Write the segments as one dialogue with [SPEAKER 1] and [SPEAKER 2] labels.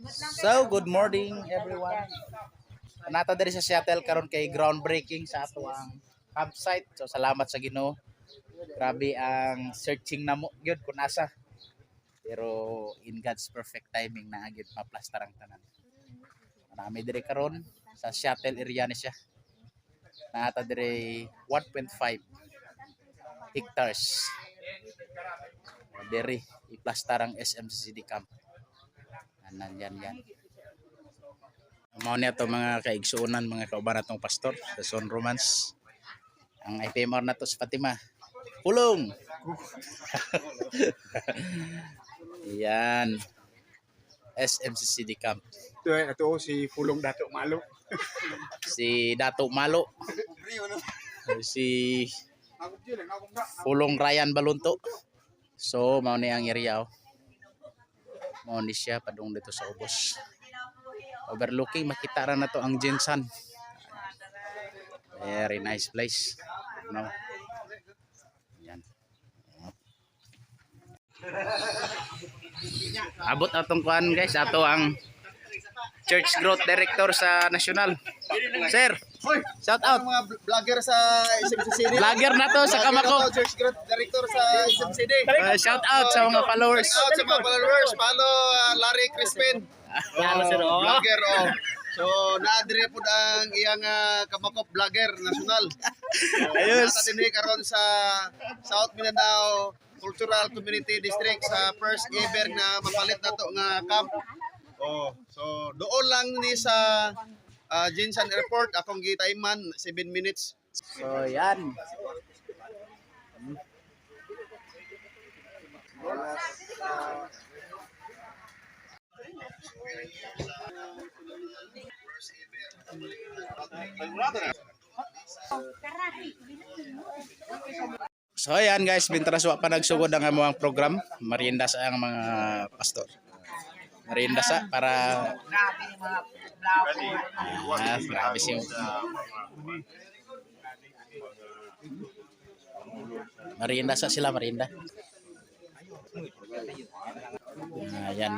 [SPEAKER 1] So, good morning everyone. Nata diri sa Seattle karon kay groundbreaking sa ato ang campsite. So, salamat sa Ginoo. Grabe ang searching na mo gyud kun asa. Pero in God's perfect timing na gyud maplastar ang tanan. Marami diri karon sa Seattle area ni siya. Nata diri 1.5 hectares. Diri iplastar ang SMCCD camp. Yan. Mao niya to mga kaigsuonan, mga kauban natong pastor sa Son Romance. Ang IPMR na to sa Fatima. Pulong. Yan. SMCCD camp.
[SPEAKER 2] Ito si Pulong Dato Malo.
[SPEAKER 1] Si Dato Malo. Si Pulong Ryan Balunto. So, mao ni ang area. Mao ni siya padung dito sa ubos. Overlooking, makita ra na to ang Jinsan. Very nice place. No. Yan. Abot atong kuan guys, ato ang Church Growth Director sa National. Sir, shout out.
[SPEAKER 2] Mga vlogger sa SMCCD.
[SPEAKER 1] Vlogger na to sa Kamako.
[SPEAKER 2] Church Growth Director sa SMCD.
[SPEAKER 1] Shout out sa mga followers.
[SPEAKER 2] Shout out sa mga followers. Follow Larry Crispin. Vlogger oh. So naadire pud ang iyang Kamakop vlogger national.
[SPEAKER 1] Ayos.
[SPEAKER 2] Nata dinhi karon sa South Mindanao Cultural Community District sa first ever na mapalit nato nga camp. Oh, so doon lang ni sa Jinsan Airport akong gitaiman 7 minutes.
[SPEAKER 1] So yan. So ayan guys, bintras wa pa nagsugod ang among program. Merienda sa ang mga pastor. Merienda sa para grabe siya. Merienda sa sila merienda. Yan.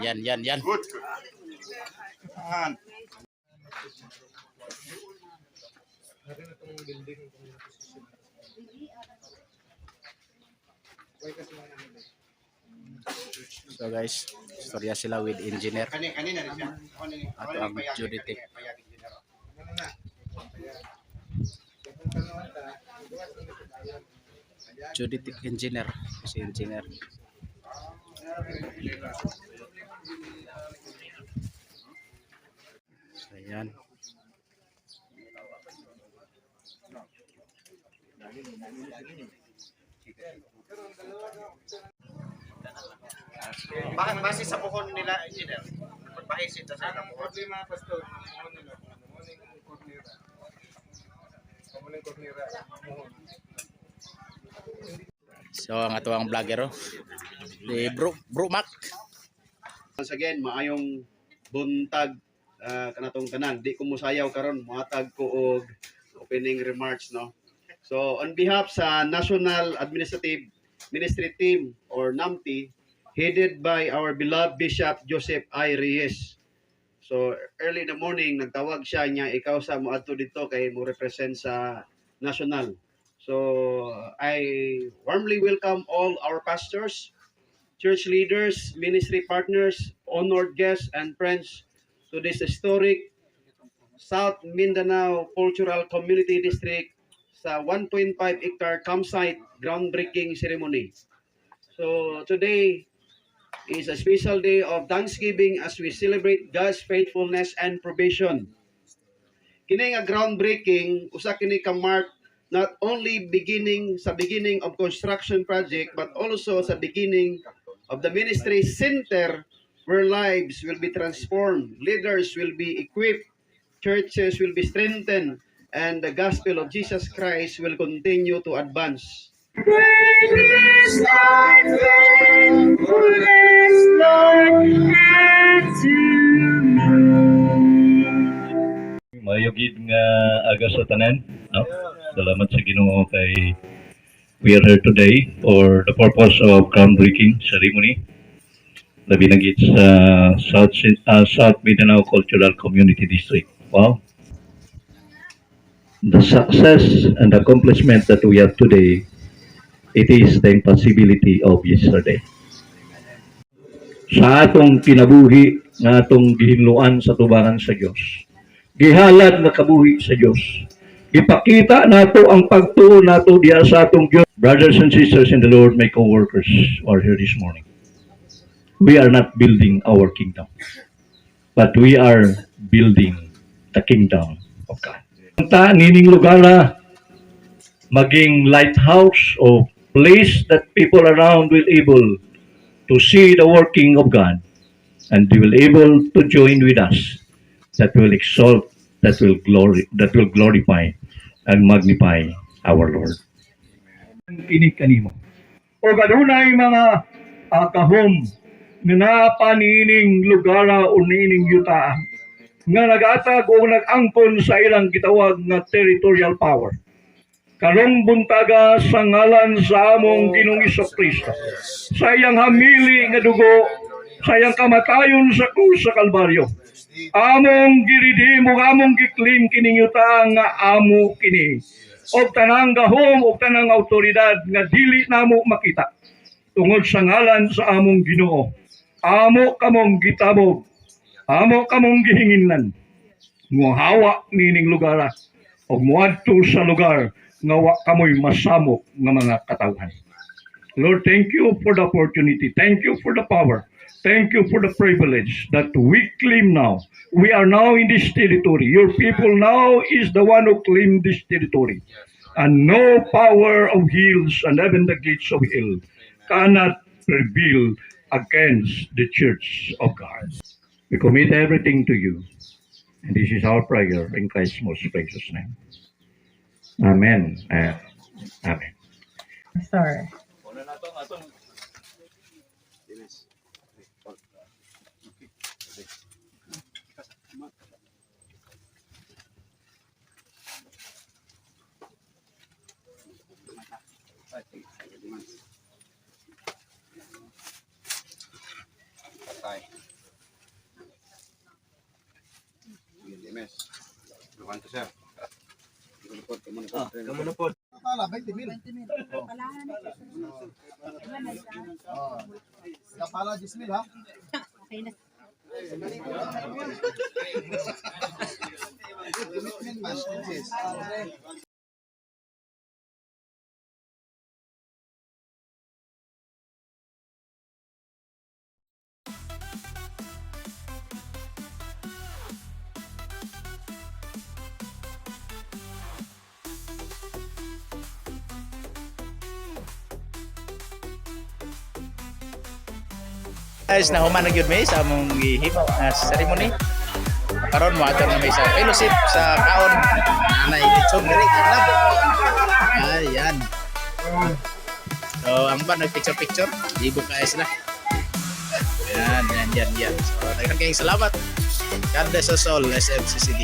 [SPEAKER 1] So guys, storya sila with engineer. Ato ang Juditech. Juditech engineer, si engineer. So yan.
[SPEAKER 2] Bakit base sa buhon nila engineer? Pagbahisin ta sa buhon.
[SPEAKER 3] Problema pastor,
[SPEAKER 1] So ang ato ang vlogger di Bro Mac.
[SPEAKER 2] Once again, maayong buntag kanatong tanan. Di ko musayaw karon, muhatag ko og opening remarks no. So on behalf sa National Administrative Ministry Team or NAMTI, headed by our beloved Bishop Joseph I. Reyes. So early in the morning nagtawag siya niya, ikaw sa moadto dito kay mo represent sa national. So I warmly welcome all our pastors, church leaders, ministry partners, honored guests and friends to this historic South Mindanao Cultural Community District sa 1.5 hectare campsite groundbreaking ceremony. So today is a special day of Thanksgiving as we celebrate God's faithfulness and provision. Kini nga groundbreaking usa kini ka mark not only beginning of construction project but also sa beginning of the ministry center where lives will be transformed, leaders will be equipped, churches will be strengthened, and the gospel of Jesus Christ will continue to advance.
[SPEAKER 4] Mayugid nga aga sa tanan. No? Salamat sa Ginoo kay we are here today for the purpose of groundbreaking ceremony. labi na gid sa South Mindanao Cultural Community District. Wow. The success and accomplishment that we have today, it is the impossibility of yesterday. Sa atong kinabuhi nga atong gihinluan sa tubangan sa Dios, gihalad na kabuhi sa Dios, ipakita nato ang pagtuo nato diha sa atong Dios. Brothers and sisters in the Lord, my co-workers who are here this morning, we are not building our kingdom, but we are building the kingdom of God. Ta nining lugar na maging lighthouse o place that people around will able to see the working of God, and they will able to join with us, that will exalt, that will glorify and magnify our Lord. Kini kanimo o gadunay mga kahom nga napanining lugar o nining yuta nga nagatag o nag-angkon sa ilang gitawag nga territorial power. Karong buntaga sa ngalan sa among Ginoong Kristo, sa iyang hamili nga dugo, sa iyang kamatayon sa krus sa Kalbaryo, among giridimo, among giklim kining yuta nga amo kini. O tanang gahom, o tanang autoridad nga dili namo makita. Tungod sa ngalan sa among Ginoo, amo kamong gitabog, amo kamong gihinginlan, nguhawa nining lugar, o muadto sa lugar, nga wa kamoy masamok nga mga katawhan. Lord, thank you for the opportunity. Thank you for the power. Thank you for the privilege that we claim now. We are now in this territory. Your people now is the one who claim this territory. And no power of hills and even the gates of hell cannot prevail against the church of God. We commit everything to you. And this is our prayer in Christ's most precious name. Amen. Amen.
[SPEAKER 3] Sir.
[SPEAKER 5] Kapala 10,000 ha? Commitment man. Yes.
[SPEAKER 1] Guys, nahuman na gyud may sa among gihibaw nga ceremony. Karon mo ato na may sa fellowship sa kaon anay lechon diri kanab. Ayan. So, ang ba nag-picture? Ibo ka sila. Yan. So, daghang kayong salamat. God bless us all, SMCCD.